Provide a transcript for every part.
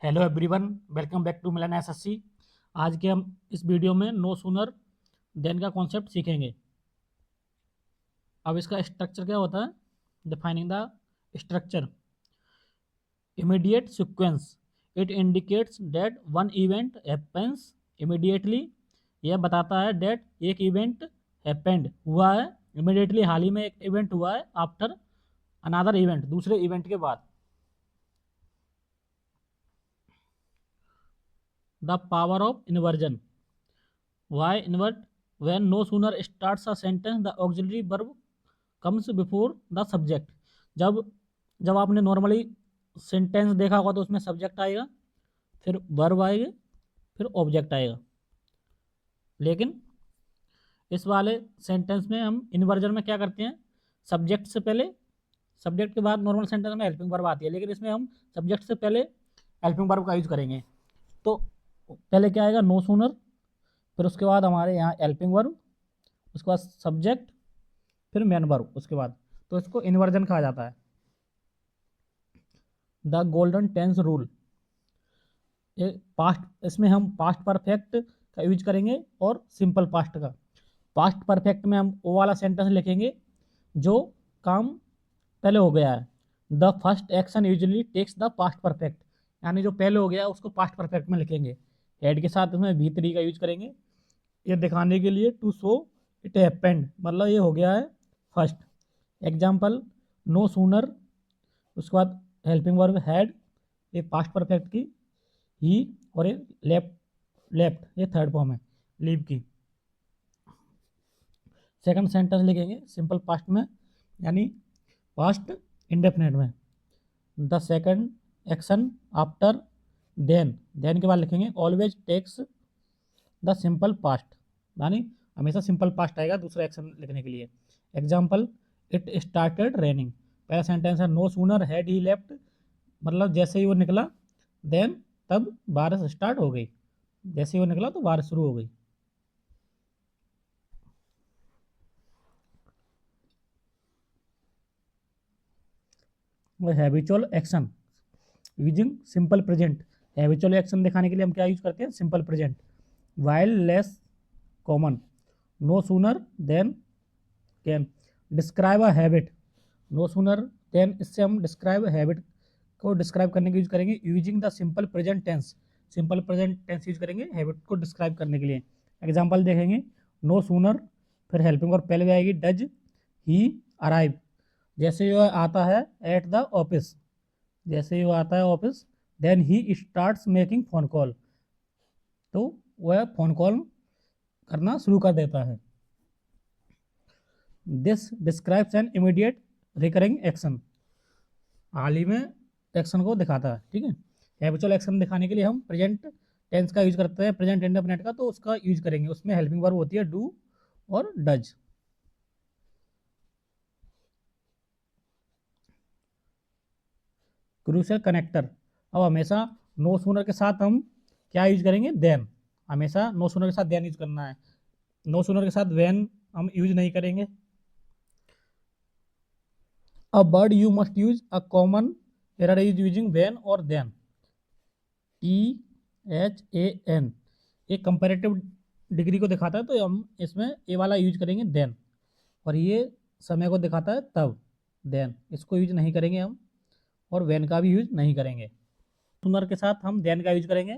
Hello everyone, welcome back to Milan SSC. आज के हम इस वीडियो में नो सूनर देन का कॉन्सेप्ट सीखेंगे। अब इसका स्ट्रक्चर क्या होता है? Defining the structure. Immediate sequence, it indicates that one event happens immediately. यह बताता है दैट एक इवेंट हैपेंड हुआ है इमीडिएटली, हाल ही में एक इवेंट हुआ है आफ्टर अनदर इवेंट, दूसरे इवेंट के बाद। The power of inversion. Why invert? When no sooner starts a sentence, the auxiliary verb comes before the subject. जब जब आपने नॉर्मली सेंटेंस देखा होगा तो उसमें सब्जेक्ट आएगा, फिर वर्ब आएगा, फिर ऑब्जेक्ट आएगा। लेकिन इस वाले सेंटेंस में हम इन्वर्जन में क्या करते हैं? सब्जेक्ट से पहले, सब्जेक्ट के बाद नॉर्मल सेंटेंस में हेल्पिंग वर्ब आती है, लेकिन इसमें हम सब्जेक्ट से पहले हेल्पिंग वर्ब का यूज करेंगे। तो पहले क्या आएगा? नो सूनर, फिर उसके बाद हमारे यहाँ हेल्पिंग वर्ब, उसके बाद सब्जेक्ट, फिर मेन वर्ब उसके बाद। तो इसको इन्वर्जन कहा जाता है। The golden tense rule. Past, इसमें हम पास्ट परफेक्ट का यूज करेंगे और सिंपल पास्ट का। पास्ट परफेक्ट में हम वो वाला सेंटेंस लिखेंगे जो काम पहले हो गया है। The first action usually takes the past perfect, यानी जो पहले हो गया उसको पास्ट परफेक्ट में लिखेंगे। हेड के साथ इसमें V3 का यूज करेंगे, ये दिखाने के लिए, टू शो इट हैपेंड, मतलब ये हो गया है फर्स्ट। एग्जाम्पल, नो सूनर, उसके बाद हेल्पिंग वर्ब हैड, ये पास्ट परफेक्ट की, ही, और ये लेफ्ट, लेफ्ट ये थर्ड फॉर्म है लीव की। सेकंड सेंटेंस लिखेंगे सिंपल पास्ट में, यानी पास्ट इंडेफिनेट में। The second action after then, then के बाद लिखेंगे always takes the simple past, यानी हमेशा सिंपल पास्ट आएगा दूसरा एक्शन लिखने के लिए। एग्जाम्पल, इट स्टार्टेड रेनिंग, पहला सेंटेंस है no sooner had he left, मतलब जैसे ही वो निकला, देन तब बारिश स्टार्ट हो गई, जैसे ही वो निकला तो बारिश शुरू हो गई। Habitual action using simple present. Habitual action दिखाने के लिए हम क्या यूज करते हैं? Simple present. While less common, no sooner than can. Describe a habit, no sooner than, इससे हम डिस्क्राइब हैबिट को डिस्क्राइब करने के यूज करेंगे using the simple present tense. Simple present tense use करेंगे हैबिट को डिस्क्राइब करने के लिए। एग्जाम्पल देखेंगे, नो सूनर, फिर हेल्पिंग और पहले भी आएगी डज ही अराइव, जैसे ही वह आता है एट द ऑफिस, जैसे ही वो आता है office, then he starts making phone call, तो वह फोन कॉल करना शुरू कर देता है। This describes an immediate recurring action, हाल ही में एक्शन को दिखाता है। ठीक है, हैबिचुअल एक्शन दिखाने के लिए हम प्रेजेंट टेंस का यूज करते हैं, प्रेजेंट इंडेफिनिट का, तो उसका यूज करेंगे। उसमें हेल्पिंग वर्ब होती है डू और डज। क्रूशियल कनेक्टर, अब हमेशा नो सूनर के साथ हम क्या यूज करेंगे? देन, हमेशा नो सूनर के साथ देन यूज करना है, नो सूनर के साथ वेन हम यूज नहीं करेंगे। A word you must use a common error is using when और देन, THAN, ये कंपेरेटिव डिग्री को दिखाता है, तो हम इसमें ए वाला यूज करेंगे देन, और ये समय को दिखाता है तब, देन इसको यूज नहीं करेंगे हम, और वेन का भी यूज नहीं करेंगे। सूनर के साथ हम देन का यूज करेंगे,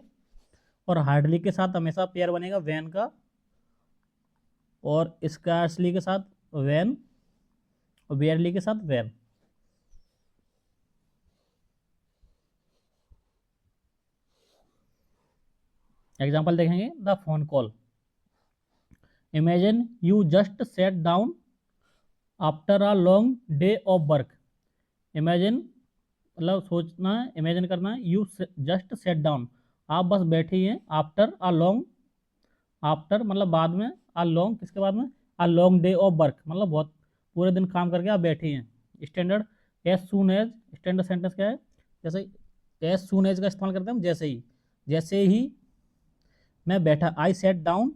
और हार्डली के साथ हमेशा पेयर बनेगा वेन का, और स्कार्सली के साथ वेन, और बेयरली के साथ वेन। एग्जाम्पल देखेंगे, the phone call, imagine you just set down after a long day of work. Imagine मतलब सोचना है, इमेजिन करना है, यू जस्ट सेट डाउन, आप बस बैठे ही हैं, आफ्टर अ लॉन्ग, आफ्टर मतलब बाद में, अ लॉन्ग किसके बाद में? A long day of work, मतलब बहुत पूरे दिन काम करके आप बैठे हैं। Standard, as soon as, standard sentence क्या है? जैसे एज सून एज का इस्तेमाल करते हैं हम, जैसे ही, जैसे ही मैं बैठा, आई सेट डाउन,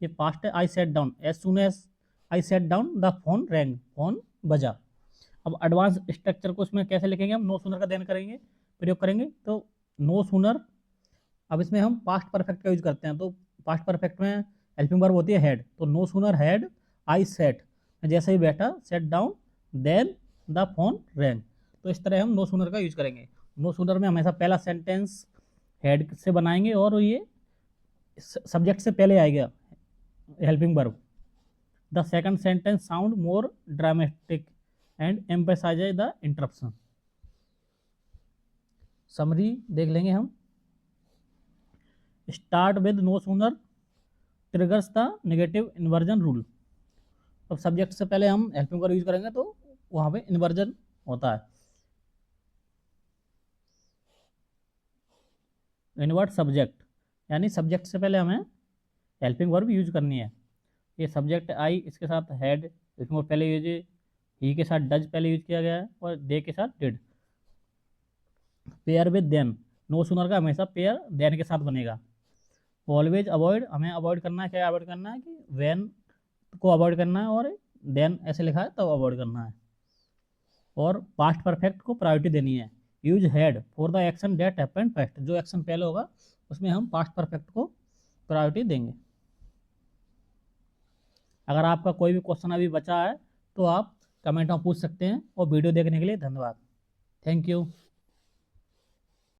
ये पास्ट है, I sat down, as soon as I sat down the phone rang, phone बजा। अब एडवांस स्ट्रक्चर को उसमें कैसे लिखेंगे हम? नो सूनर का देन करेंगे, प्रयोग करेंगे, तो नो सूनर, अब इसमें हम पास्ट परफेक्ट का यूज करते हैं, तो पास्ट परफेक्ट में हेल्पिंग वर्ब होती है हैड, तो no sooner had I sat, जैसे ही बैठा sat down then the phone rang. तो इस तरह हम नो सूनर का यूज करेंगे। नो सूनर में हमेशा पहला सेंटेंस हेड से बनाएंगे और ये सब्जेक्ट से पहले आएगा helping verb. The second sentence sound more dramatic and emphasize the interruption. Summary देख लेंगे हम। Start with no sooner triggers the negative inversion rule. अब सब्जेक्ट से पहले हम हेल्पिंग वर्ब यूज करेंगे तो वहां पे इन्वर्जन होता है। इन्वर्ट सब्जेक्ट, यानी सब्जेक्ट से पहले हमें हेल्पिंग वर्ब यूज करनी है। ये सब्जेक्ट आई, इसके साथ हैड हेल्पिंग वर्ब पहले यूज, ही के साथ डज पहले यूज किया गया है और दे के साथ did. Pair with then, no sooner का हमेशा पेयर देन के साथ बनेगा। ऑलवेज अवॉइड, हमें अवॉइड करना है, क्या अवॉइड करना है कि वेन को अवॉइड करना है और देन ऐसे लिखा है तब अवॉइड करना है। और पास्ट परफेक्ट को प्रायोरिटी देनी है। Use had for the action that happened first, जो एक्शन पहले होगा उसमें हम पास्ट परफेक्ट को प्रायोरिटी देंगे। अगर आपका कोई भी क्वेश्चन अभी बचा है तो आप कमेंट में पूछ सकते हैं। और वीडियो देखने के लिए धन्यवाद। Thank you.